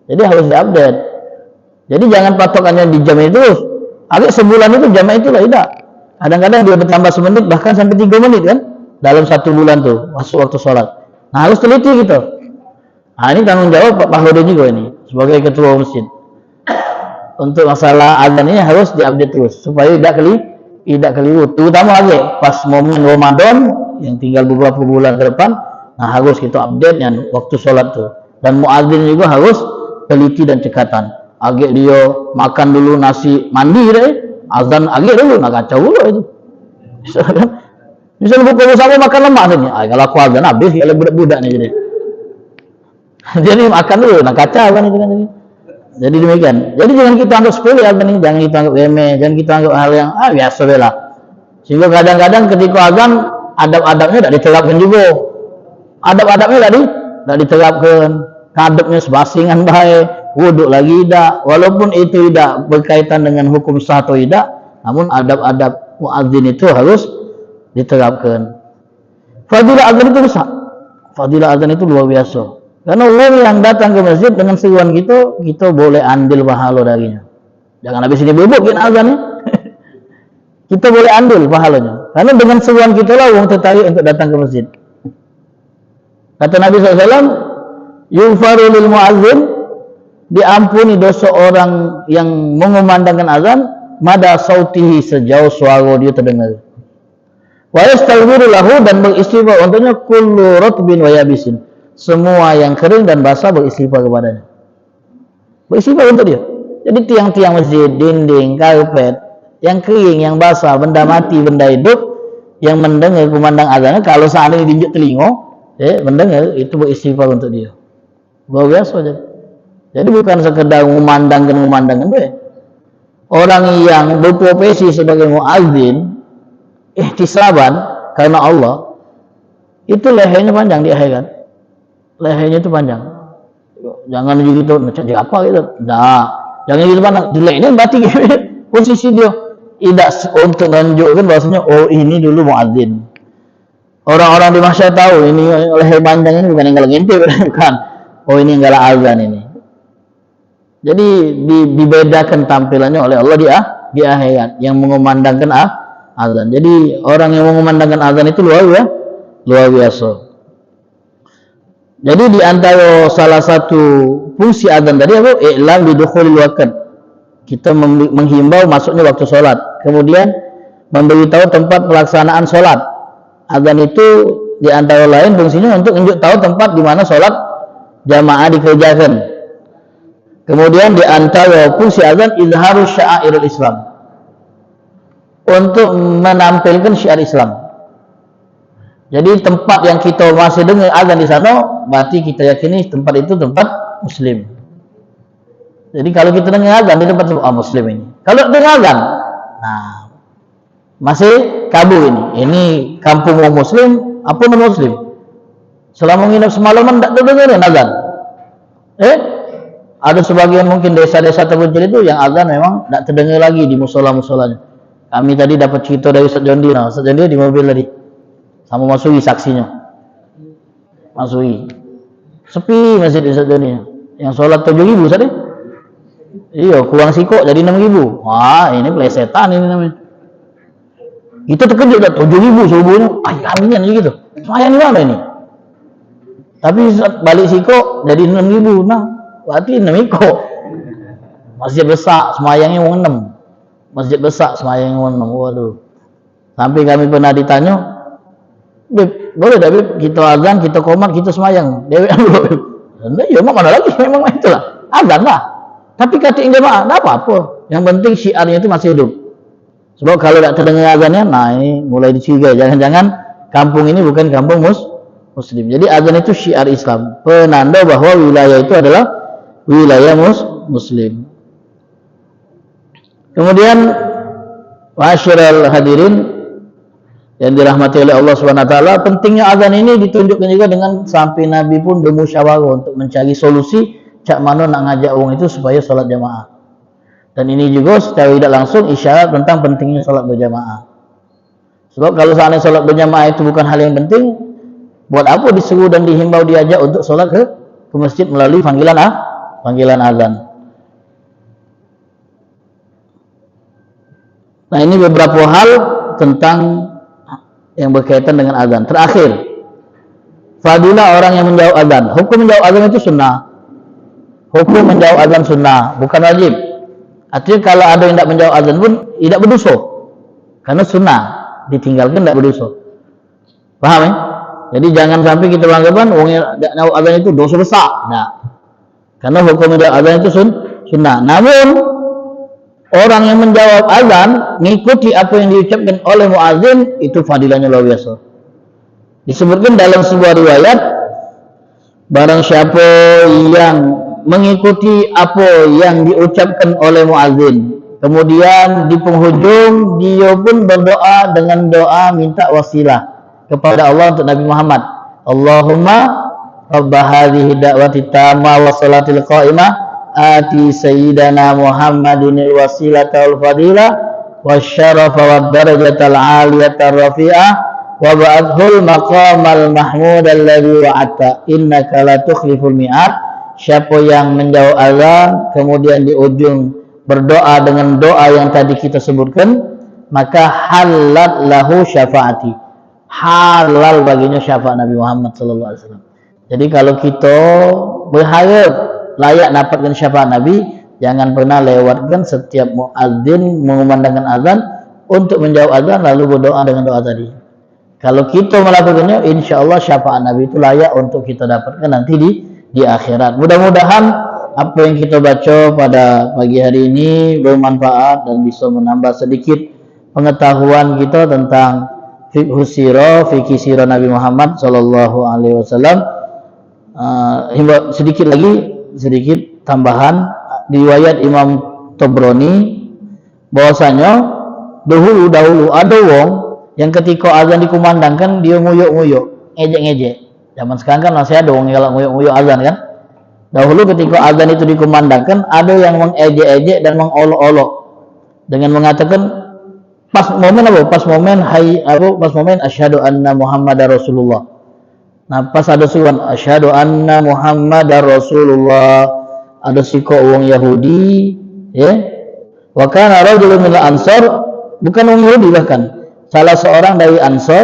Jadi harus diupdate. Jadi jangan patokannya di jam itu. Agak sebulan itu jam itu lah, tidak. Kadang-kadang dia bertambah semenit bahkan sampai 3 menit kan dalam 1 bulan tuh masuk waktu sholat. Nah harus teliti gitu. Nah ini tanggung jawab Pak Pahlodin juga ini sebagai ketua masjid. Untuk masalah azan ini harus diupdate terus supaya tidak keliru. Terutama lagi pas momen Ramadan yang tinggal beberapa bulan ke depan, nah harus kita update yang waktu sholat tuh. Dan muadzin juga harus teliti dan cekatan. Agak dia makan dulu nasi mandi deh, azan agak dulu, nak kacau dulu itu. Misalnya buka bersama makan lemak saja. Kalau aku azan habis kalau budak-budak nih jadi. Jadi makan dulu, nak kacau kan itu kan. Jadi demikian. Jadi jangan kita anggap sepele azan ini, jangan kita anggap remeh, jangan kita anggap hal yang biasa bela. Sehingga kadang-kadang ketika azan adab-adabnya tidak diterapkan juga. Adab-adabnya tidak diterapkan. Adabnya sebasingan baik, wuduk lagi tidak. Walaupun itu tidak berkaitan dengan hukum sah atau tidak, namun adab-adab muadzin itu harus diterapkan. Fadilah azan itu besar. Fadilah azan itu luar biasa. Karena orang yang datang ke masjid dengan seruan kita boleh ambil pahala darinya. Jangan habis ini bubuk kita azan nih. Kita boleh ambil pahalanya. Karena dengan seruan kita lah orang tertarik untuk datang ke masjid. Kata Nabi SAW, yughfaru lil muazzin, diampuni dosa orang yang mengumandangkan azan, mada sautihi, sejauh suara dia terdengar. Wa yastaghfiru lahu, dan beristighfar untuknya kullu ratbin wa yabisin, semua yang kering dan basah beristighfar kepadanya. Beristighfar untuk dia. Jadi tiang-tiang masjid, dinding, karpet, yang kering, yang basah, benda mati, benda hidup, yang mendengar kumandang azannya, kalau seandainya diinjak telinga, mendengar, itu beristighfar untuk dia. Luar biasa aja. Jadi bukan sekedar memandangkan orang yang berprofesi sebagai muadzin, ihtisaban karena Allah, itu lehernya panjang di akhirat. Lehernya itu panjang. Jangan gitu, jadi apa gitu. Nah, jangan gitu panjang. Di lehernya mati gitu. Posisi dia tidak untuk menunjukkan bahwasanya ini dulu muadzin. Orang-orang di masyarakat tahu ini leher panjang ini bukan yang ngintip, bukan. Ini enggak azan ini. Jadi dibedakan tampilannya oleh Allah di akhirat yang mengumandangkan azan. Jadi orang yang mengumandangkan azan itu luar biasa. Jadi di antara salah satu fungsi azan tadi apa? I'lam bidukhulil waqt. Kita menghimbau masuknya waktu sholat. Kemudian memberitahu tempat pelaksanaan sholat. Azan itu di antara lain fungsinya untuk menunjuk tahu tempat di mana sholat jamaah dikerjakan. Kemudian di antara fungsi azan izharu sya'airul Islam, untuk menampilkan syiar Islam. Jadi tempat yang kita masih dengar azan di sana, berarti kita yakini tempat itu tempat Muslim. Jadi kalau kita dengar azan di tempat Muslim ini, kalau dengar azan, nah masih kabur ini kampung orang Muslim apa non Muslim. Selama nginep semalaman tidak terdengar azan. Ada sebagian mungkin desa-desa terpencil itu yang azan memang tidak terdengar lagi di musola-musolanya. Kami tadi dapat cerita dari Ustaz Jondi, Ustaz Jondi di mobil tadi, sama Mas Ui saksinya. Mas Ui, sepi masjid Ustaz Jondi. Yang sholat 7.000 tadi. Iya, kurang sikok jadi 6.000. Wah, ini plesetan ini namanya. Kita terkejut dah 7.000 subuhnya. Kamian gitu. Semayang di mana ini? Tapi balik sikok jadi 6.000. Nah, berarti 6 ikut. Masjid besar semayangnya wong 6. Masjid besar semayangnya wong 6. Waduh. Sampai kami pernah ditanya, "Beb, boleh dah Beb, kita azan, kita qomat, kita semayang." Dewek dulu. Ya mana lagi, memang itulah. Azan lah. Tapi kata jemaah, enggak apa-apa. Yang penting syiarnya itu masih hidup. Sebab kalau tidak terdengar azannya, nah ini mulai dicurigai. Jangan-jangan kampung ini bukan kampung Muslim. Jadi azan itu syiar Islam, penanda bahwa wilayah itu adalah wilayah Muslim. Kemudian ma'asyiral hadirin yang dirahmati oleh Allah Subhanahu wa taala, pentingnya azan ini ditunjukkan juga dengan sampai Nabi pun bermusyawarah untuk mencari solusi cak mana nak ngajak orang itu supaya sholat jamaah. Dan ini juga secara tidak langsung isyarat tentang pentingnya sholat berjamaah. Sebab kalau seandainya sholat berjamaah itu bukan hal yang penting, buat apa disuruh dan dihimbau diajak untuk sholat ke masjid melalui panggilan azan. Nah, ini beberapa hal tentang yang berkaitan dengan azan. Terakhir, fadilah orang yang menjawab azan. Hukum menjawab azan itu sunnah. Hukum menjawab azan sunnah, bukan wajib. Artinya kalau ada yang tidak menjawab azan pun tidak berdosa, karena sunnah, ditinggalkan tidak berdosa. Paham ya? Jadi jangan sampai kita beranggapan orang yang tidak menjawab azan itu dosa besar. Nah, karena hukum menjawab azan itu sunnah. Namun orang yang menjawab azan mengikuti apa yang diucapkan oleh muazin itu fadilahnya luar biasa. Disebutkan dalam sebuah riwayat, barang siapa yang mengikuti apa yang diucapkan oleh muazin, kemudian di penghujung dia pun berdoa dengan doa minta wasilah kepada Allah untuk Nabi Muhammad. Allahumma rabb hadhihi da'wati tammah wa salatil qa'imah ati sayyidana Muhammadinil wasilata wal fadilah wasyarafa wad darajatal 'aliyatar rafi'ah wa ba'athul maqamal mahmud alladhi wa'ata innaka la tukhliful mi'ad. Siapa yang menjawab azan kemudian di ujung berdoa dengan doa yang tadi kita sebutkan, maka halal lahu syafaati, halal baginya syafaat Nabi Muhammad sallallahu alaihi wasallam. Jadi kalau kita berharap layak dapatkan syafaat Nabi, jangan pernah lewatkan setiap muadzin mengumandangkan azan untuk menjawab azan lalu berdoa dengan doa tadi. Kalau kita melakukannya, insya Allah syafaat Nabi itu layak untuk kita dapatkan nanti di akhirat. Mudah-mudahan apa yang kita baca pada pagi hari ini bermanfaat dan bisa menambah sedikit pengetahuan kita tentang fikih sirah Nabi Muhammad sallallahu alaihi wasallam. Sedikit tambahan, riwayat Imam Tabrani bahwasanya dahulu ada wong yang ketika azan dikumandangkan dia nguyuk-nguyuk, ngejek-ngejek. Zaman sekarang kan masih ada orang yang nguyuk-nguyuk azan kan. Dahulu ketika azan itu dikumandangkan, ada yang mengejek-ejek dan mengolok-olok dengan mengatakan pas momen asyhadu anna Muhammadar Rasulullah. Nah, pas ada suruhan asyhadu anna Muhammadar Rasulullah, ada siko orang Yahudi, ya. Wa kana rajulun minal Ansar, bukan orang Yahudi bahkan, salah seorang dari Ansar,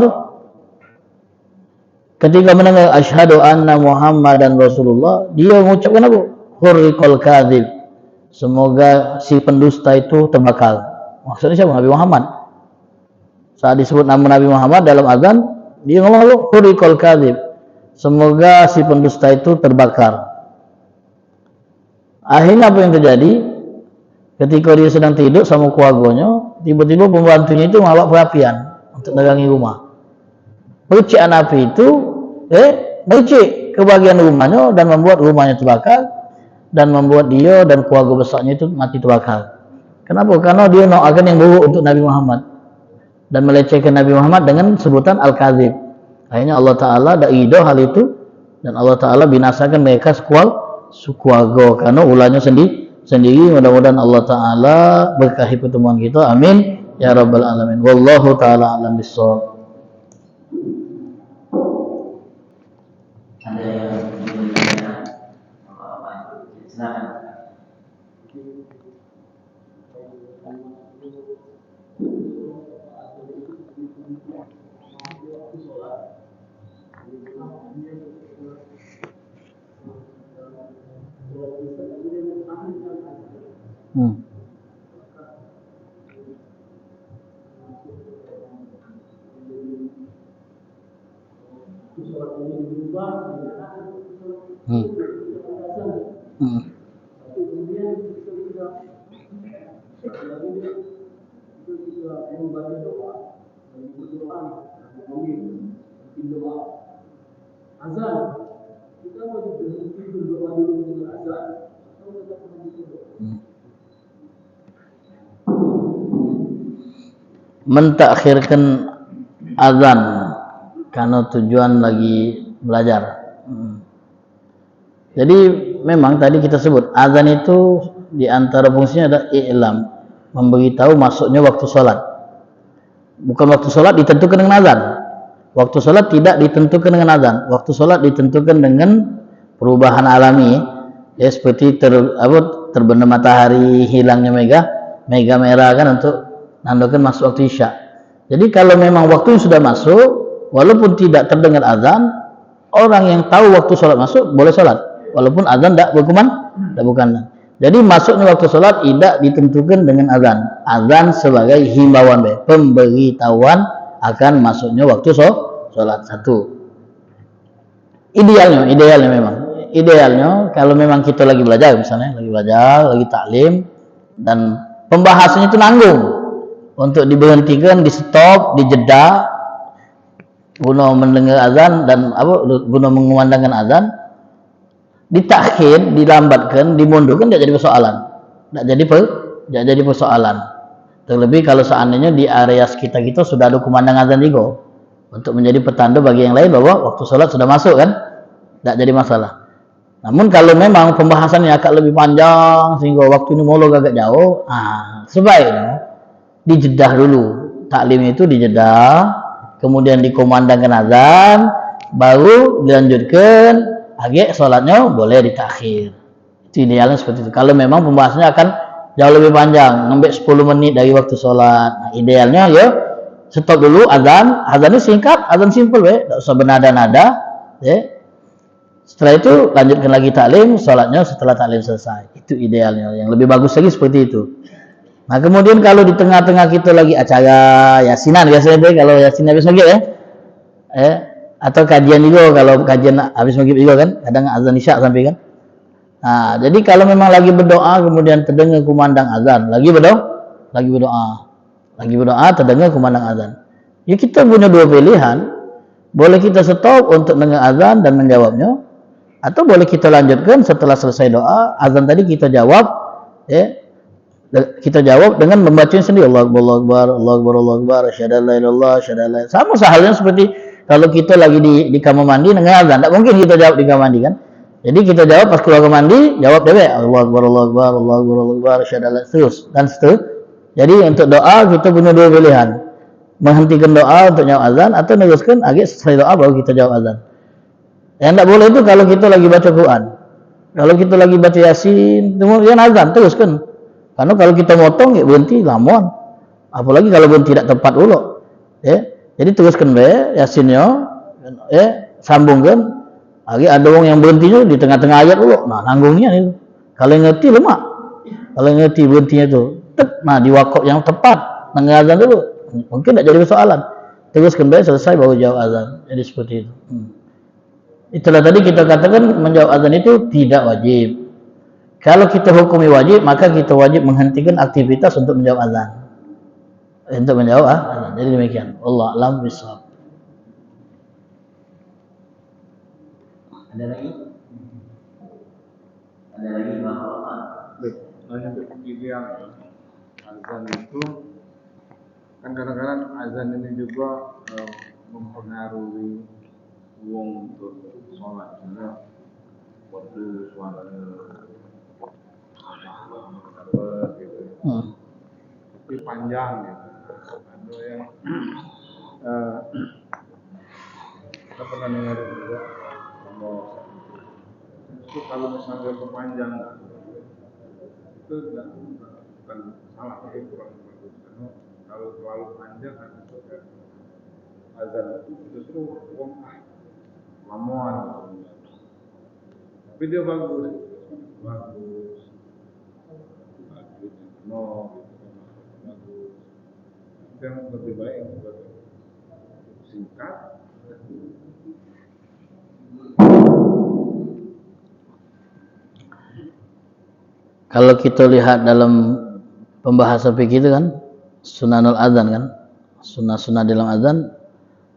ketika mendengar asyhadu anna Muhammadan Rasulullah, dia mengucapkan apa? Hurriqal kadzib. Semoga si pendusta itu terbakar. Maksudnya siapa? Nabi Muhammad. Saat disebut nama Nabi Muhammad dalam azan, dia ngomong hurriqal kadzib. Semoga si pendusta itu terbakar. Akhirnya apa yang terjadi? Ketika dia sedang tidur sama keluarganya, tiba-tiba pembantunya itu membawa perapian untuk nerangi rumah. Percikan api itu mercik ke bagian rumahnya dan membuat rumahnya terbakar dan membuat dia dan keluarga besarnya itu mati terbakar. Kenapa? Karena dia mendoakan yang buruk untuk Nabi Muhammad dan melecehkan Nabi Muhammad dengan sebutan al-kadzib. Akhirnya Allah Ta'ala dah ridha hal itu dan Allah Ta'ala binasakan mereka sekeluarga karena ulahnya sendiri. Mudah-mudahan Allah Ta'ala berkahi pertemuan kita. Amin ya rabbal alamin. Wallahu ta'ala alam bissawab. Ada yang ingin ditanyakan? Silakan. Mentakhirkan azan karena tujuan lagi belajar. Jadi memang tadi kita sebut azan itu di antara fungsinya ada i'lam, memberitahu masuknya waktu sholat. bukan waktu sholat ditentukan dengan azan. Waktu sholat tidak ditentukan dengan azan. Waktu sholat ditentukan dengan perubahan alami, ya seperti terbenam matahari, hilangnya mega merah kan, untuk nandakan masuk waktu isya. Jadi kalau memang waktu sudah masuk, walaupun tidak terdengar azan, orang yang tahu waktu sholat masuk boleh sholat, walaupun azan tidak bukan. Jadi masuknya waktu sholat tidak ditentukan dengan azan. Azan sebagai himbauan, pemberitahuan akan masuknya waktu sholat. Satu. Idealnya memang. Idealnya kalau memang kita lagi belajar, misalnya lagi taklim, dan pembahasannya itu nanggung, untuk diberhentikan, di stop, dijeda, guna mendengar azan dan guna mengumandangkan azan, ditakhir, dilambatkan, dimundurkan, tidak jadi persoalan. Terlebih kalau seandainya di area sekitar kita sudah ada kumandang azan juga, untuk menjadi petanda bagi yang lain bahwa waktu sholat sudah masuk kan, tidak jadi masalah. Namun kalau memang pembahasannya agak lebih panjang sehingga waktu ini molog agak jauh, sebaiknya dijedah dulu. Taklim itu dijedah, kemudian dikumandangkan azan, baru dilanjutkan, agak sholatnya boleh ditakhir. Itu idealnya seperti itu. Kalau memang pembahasannya akan jauh lebih panjang, ngambil 10 menit dari waktu sholat. Nah, idealnya ya stop dulu azannya singkat, azan simple, tidak usah bernada-nada, ya. Setelah itu lanjutkan lagi taklim, sholatnya setelah taklim selesai. Itu idealnya. Yang lebih bagus lagi seperti itu. Nah kemudian kalau di tengah-tengah kita lagi acara yasinan, biasanya kalau yasin habis maghrib atau kajian juga, kalau kajian habis maghrib juga kan, kadang azan isya sampai kan. Nah jadi kalau memang lagi berdoa kemudian terdengar kumandang azan, lagi berdoa terdengar kumandang azan, ya kita punya dua pilihan. Boleh kita stop untuk dengar azan dan menjawabnya, atau boleh kita lanjutkan setelah selesai doa azan tadi kita jawab, ya. Kita jawab dengan membaca sendiri, Allahu Akbar, Allahu Akbar, Allahu Akbar, Allahu Akbar, asyhadu an la ilaha illallah, asyhadu an la. Sama sehalnya seperti kalau kita lagi di kamar mandi dengan azan, tidak mungkin kita jawab di kamar mandi kan. Jadi kita jawab pas keluar kamar mandi, jawab dewek, Allahu Akbar, Allahu Akbar, Allahu Akbar, Allahu Akbar, asyhadu an la, terus dan seterusnya. Jadi untuk doa kita punya dua pilihan. Menghentikan doa untuk jawab azan, atau meneruskan agak selesai doa baru kita jawab azan. Yang tidak boleh itu kalau kita lagi baca Quran. Kalau kita lagi baca Yasin, kemudian azan teruskan. Karena kalau kita motong, ya berhenti lamuan. Apalagi kalau berhenti tidak tepat dulu. Ya. Jadi teruskan Yasinnya, sambungkan. Lagi ada orang yang berhentinya di tengah-tengah ayat dulu. Nah, nanggungnya itu. Kalau yang ngerti lemak. Kalau yang ngerti berhentinya itu, nah di wakaf yang tepat, dengar azan dulu. Mungkin tidak jadi persoalan. Teruskan selesai baru jawab azan. Jadi seperti itu. Itulah tadi kita katakan menjawab azan itu tidak wajib. Kalau kita hukumi wajib, maka kita wajib menghentikan aktivitas untuk menjawab azan. Untuk menjawab azan. Jadi demikian. Allah a'lam bishawab. Ada lagi? Untuk yang azan itu kan kadang-kadang azan ini juga mempengaruhi uang untuk sholat, karena waktu suaranya gitu. Tapi panjang gitu. Ada yang kita pernah dengar juga itu kalau misalnya kepanjang itu bukan salah, tapi kurang bagus, karena kalau terlalu panjang nanti juga azan itu justru lamuan, tapi dia bagus bagus, yang lebih baik singkat. Kalau kita lihat dalam pembahasan fikih itu kan, sunanul adzan kan, sunnah-sunnah dalam adzan,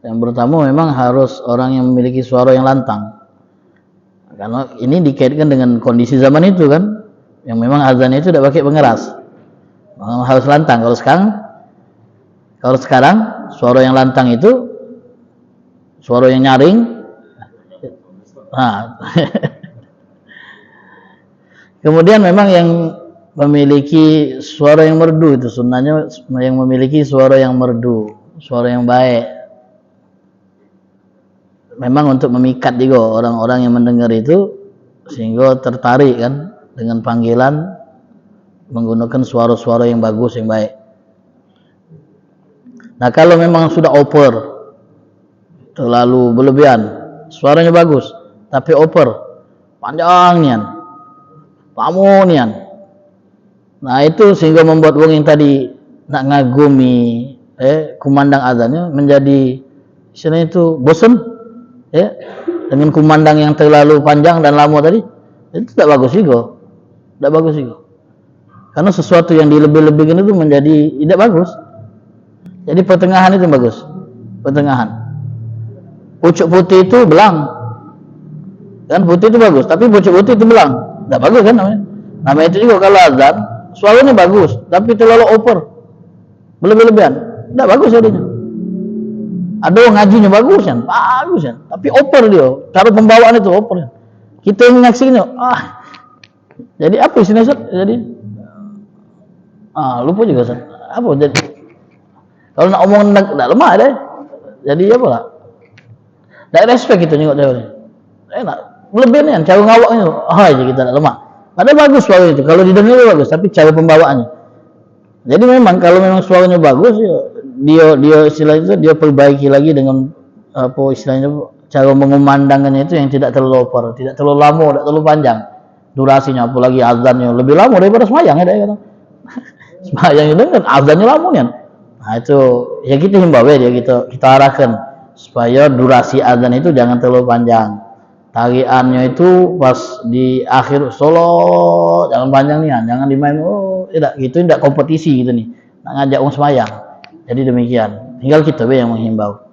yang pertama memang harus orang yang memiliki suara yang lantang. Karena ini dikaitkan dengan kondisi zaman itu kan, yang memang adzan itu tidak pakai pengeras, harus lantang. Kalau sekarang suara yang lantang itu suara yang nyaring. Nah, kemudian memang yang memiliki suara yang merdu itu sunnahnya yang memiliki suara yang merdu, suara yang baik. Memang untuk memikat juga orang-orang yang mendengar itu sehingga tertarik kan dengan panggilan menggunakan suara-suara yang bagus, yang baik. Nah, kalau memang sudah over, terlalu berlebihan, suaranya bagus, tapi over, panjang nian, pamu nian. Nah, itu sehingga membuat wong yang tadi nak ngagumi kumandang azannya menjadi istilahnya itu bosan, ya, dengan kumandang yang terlalu panjang dan lama tadi. Itu tidak bagus juga, tidak bagus juga. Karena sesuatu yang dilebih-lebihkan itu menjadi tidak bagus. Jadi pertengahan itu bagus, pertengahan. Pucuk putih itu belang, kan putih itu bagus, tapi pucuk putih itu belang, tidak bagus kan namanya. Namanya itu juga kalau azan, suaranya bagus, tapi terlalu over, berlebih-lebihan, tidak bagus jadinya. Ada yang ngajinya bagus kan, tapi over dia, cara pembawaan itu over. Kita yang menyaksikannya, jadi apa istilahnya? Jadi, lupa juga San. Apa jadi? Kalau nak omong tidak lemah deh, jadi apa lah? Tidak respect itu nengok dia. Enak, berlebihan cara ngawaknya, aja kita tidak lemah. Padahal bagus suara itu, kalau didengar bagus, tapi cara pembawaannya. Jadi memang kalau memang suaranya bagus, ya, dia istilah itu dia perbaiki lagi dengan apa istilahnya cara mengumandangkannya itu yang tidak terlalu over, tidak terlalu lama, tidak terlalu panjang durasinya, apalagi azannya lebih lama daripada sembahyang ya kata. Sembahyang itu kan azannya lama kan. Nah itu ya kita himbau ya kita arahkan supaya durasi azan itu jangan terlalu panjang. Tariannya itu pas di akhir solo jangan panjang nih, jangan dimain tidak gitu, tidak kompetisi gitu nih. Nak ngajak orang sembahyang. Jadi demikian. Tinggal kita yang menghimbau.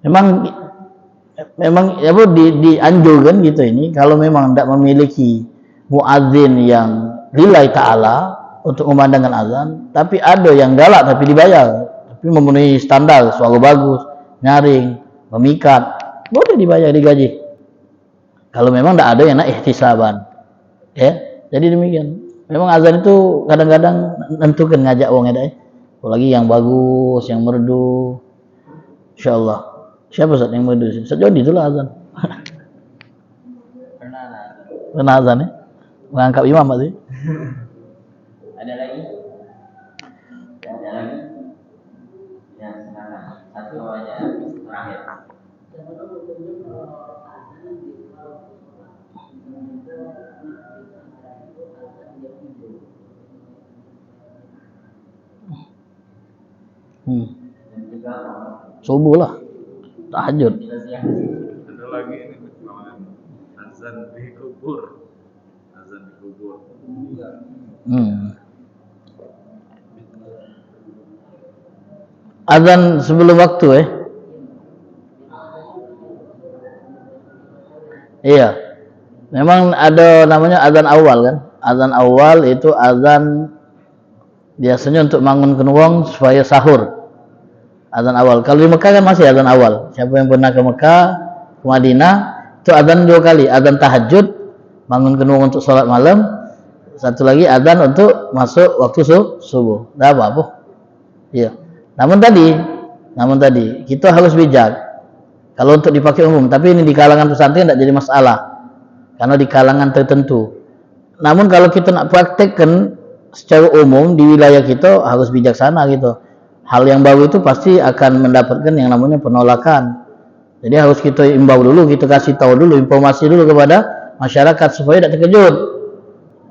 Memang ya Bu dianjurkan gitu ini kalau memang tidak memiliki muadzin yang lillahi ta'ala untuk memandangkan azan, tapi ada yang galak tapi dibayar, tapi memenuhi standar, suara bagus, nyaring, memikat, boleh dibayar, digaji. Kalau memang tidak ada yang nak ihtisaban, ya. Jadi demikian. Memang azan itu kadang-kadang nentukan ngajak wong ya, apalagi yang bagus, yang merdu. Insyaallah. Siapa Ustaz yang merdu? Ustaz Jody itulah azan. Pernah azan ya? Mengangkat imam Pak sih. Ada lagi? Ya, silakan. Satu aja terakhir. Subuh lah, tahajud. Ada lagi ini azan di kubur. Azan di kubur. Azan sebelum waktu Iya. Memang ada namanya azan awal kan. Azan awal itu azan biasanya untuk bangunkan wong supaya sahur. Azan awal. Kalau di Mekah kan masih azan awal. Siapa yang pernah ke Mekah, ke Madinah, itu azan 2 kali. Azan tahajud, bangunkan wong untuk sholat malam. Satu lagi azan untuk masuk waktu subuh. Dah apa? Iya. Namun tadi kita harus bijak. Kalau untuk dipakai umum, tapi ini di kalangan pesantren tidak jadi masalah. Karena di kalangan tertentu. Namun kalau kita nak praktekkan secara umum di wilayah kita harus bijaksana gitu. Hal yang baru itu pasti akan mendapatkan yang namanya penolakan. Jadi harus kita imbau dulu, kita kasih tahu dulu, informasi dulu kepada masyarakat supaya tidak terkejut.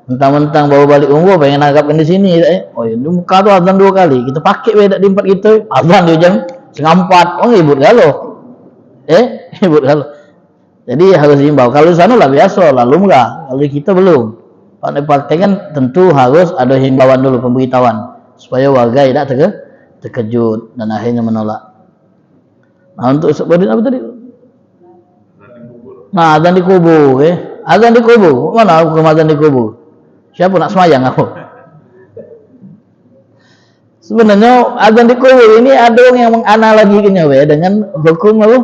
Mentang-mentang bawa balik umroh pengen nangkapkan di sini, oh ya di muka tuh azan 2 kali, kita pakai beda di tempat kita, azan di jam 3:30, ribut galau, ribut galau. Jadi harus diimbau. Kalau di sana lah biasa, lalu enggak. Kalau kita belum. Kalau dipraktekkan tentu harus ada himbauan dulu, pemberitahuan supaya warga tidak terkejut dan akhirnya menolak. Nah untuk sebutin apa tadi? Nah azan di kubur, azan di kubur. Mana hukum azan di kubur? Siapa nak semayang aku? Sebenarnya azan di kubur ini ada orang yang menganalogikannya dengan hukum apa?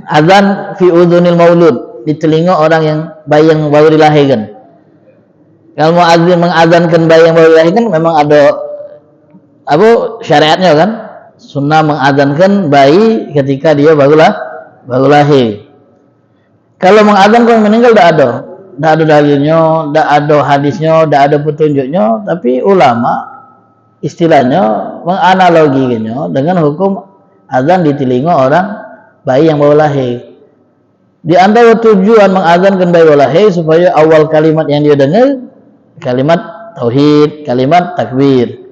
Azan fi udhunil maulud, di telinga orang yang bayi yang baru dilahirkan. Kalau mau mengazankan bayi yang baru dilahirkan memang ada apa syariatnya kan? sunnah mengadzankan bayi ketika dia baru lahir. Kalau mengadzankan meninggal tidak ada dalilnya, tidak ada hadisnya, tidak ada petunjuknya, tapi ulama istilahnya menganalogikannya dengan hukum azan di telinga orang bayi yang baru lahir. Di antara tujuan mengazankan bayi baru lahir supaya awal kalimat yang dia dengar kalimat tauhid, kalimat takbir.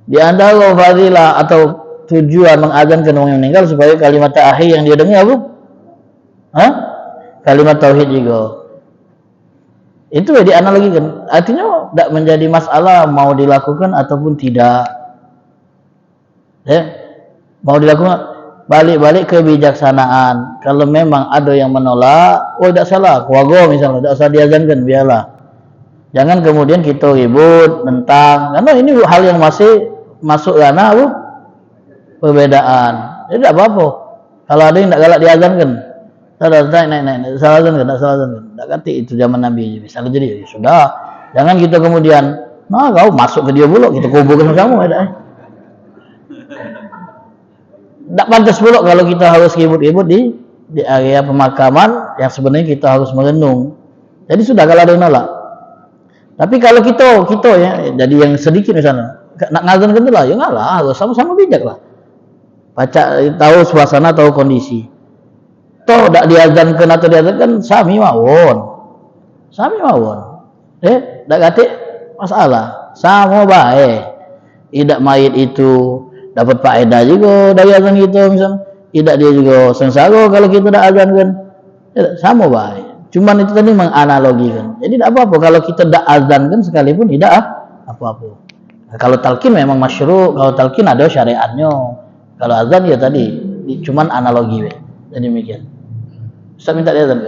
Di antara fadilah atau tujuan mengazankan orang yang meninggal supaya kalimat terakhir yang dia dengar apa? Kalimat tauhid juga. Itu ya dianalogikan. Artinya tidak menjadi masalah mau dilakukan ataupun tidak. Mau dilakukan, balik kebijaksanaan. Kalau memang ada yang menolak, tidak salah. Keluarga misalnya, tidak usah diazankan, biarlah. Jangan kemudian kita ribut tentang, karena ini hal yang masih masuk ranah perbedaan. Jadi tidak apa-apa. Kalau ada yang tidak galak diazankan, naik, salah azankan, tidak kata itu zaman Nabi. Misalnya jadi ya sudah. Jangan kita kemudian, kau masuk ke dia pula, kita kuburkan kamu. Tidak pantas pula kalau kita harus ribut-ribut di area pemakaman yang sebenarnya kita harus merenung. Jadi sudah kalau ada yang nolak. Tapi kalau kita ya, jadi yang sedikit misalnya, nak ngazankan itu lah, ya ngalah, harus sama-sama bijak lah. Baca, tahu suasana, tahu kondisi. Toh tidak diazankan atau diazankan, sami mawon. Tak kata masalah, sama baik. Tidak mayit itu dapat faedah juga dari azan kita misalnya. Tidak dia juga sengsara kalau kita tidak azankan. Sama baik. Cuman itu tadi menganalogikan. Jadi tidak apa-apa kalau kita tidak azankan sekalipun tidak apa-apa. Nah, kalau talqin memang masyru', kalau talqin ada syariatnya. Kalau azan ya tadi cuman analogi. Jadi demikian. Ustaz minta diazan.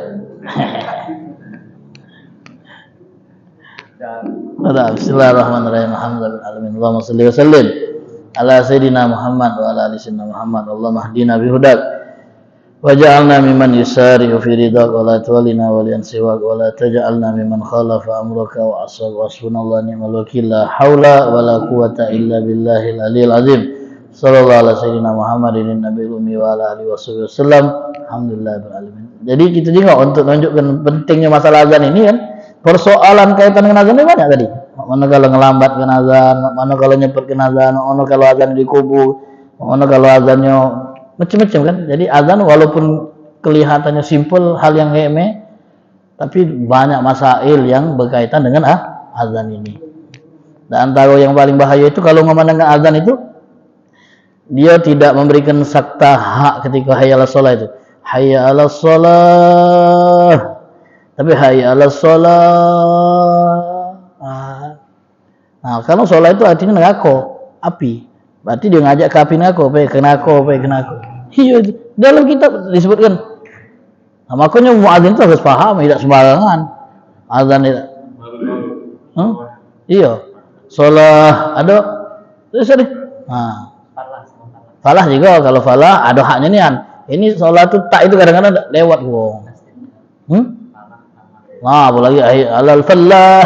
Bismillahirrahmanirrahim. Alhamdulillahirabbil alamin. Allahumma shalli wa sallim ala sayyidina Muhammad wa ala ali sayyidina Muhammad. Allahumma hdina bihudak waj'alna mimman yusari'u fi ridhak wa la tuwallina waliyan siwak wa la taj'alna mimman khalafa amraka wa asab wasbunallahu ni'mal wakil la haula wa la quwwata illa billahil aliyil azim. Sallallahu alaihi sayyidina Muhammadin nabiyil ummi wa ala alihi wasallam. Alhamdulillahirabbil alamin. Jadi kita juga untuk menunjukkan pentingnya masalah azan ini kan. Persoalan kaitan dengan azan ini banyak tadi. Mana kalau ngelambatkan azan, mana kalau nyepetkan azan, mana kalau azan di kubur, mana kalau azannya macam-macam kan. Jadi azan walaupun kelihatannya simpel, hal yang remeh, tapi banyak masail yang berkaitan dengan azan ini. Dan antara yang paling bahaya itu kalau memandangkan azan itu, dia tidak memberikan sakta hak ketika hayya 'alas shalah itu. Hayya 'alas shalah. Tapi hayya 'alas shalah. Nah, kalau sholat itu artinya neraka, api. Berarti dia ngajak ke api neraka, ke neraka. Iya, dalam kitab disebutkan. Nah, makanya muadzin itu harus paham, tidak sembarangan. Azan itu. Iya. Sholat ada terus ada. Nah. Falah juga, kalau falah ada haknya nih. Ini sholat itu tak itu kadang-kadang lewat wong. Nah, apalagi alal falah.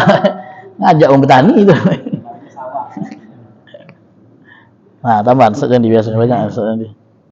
Ngajak orang petani itu. Nah, tambahan saja yang biasanya banyak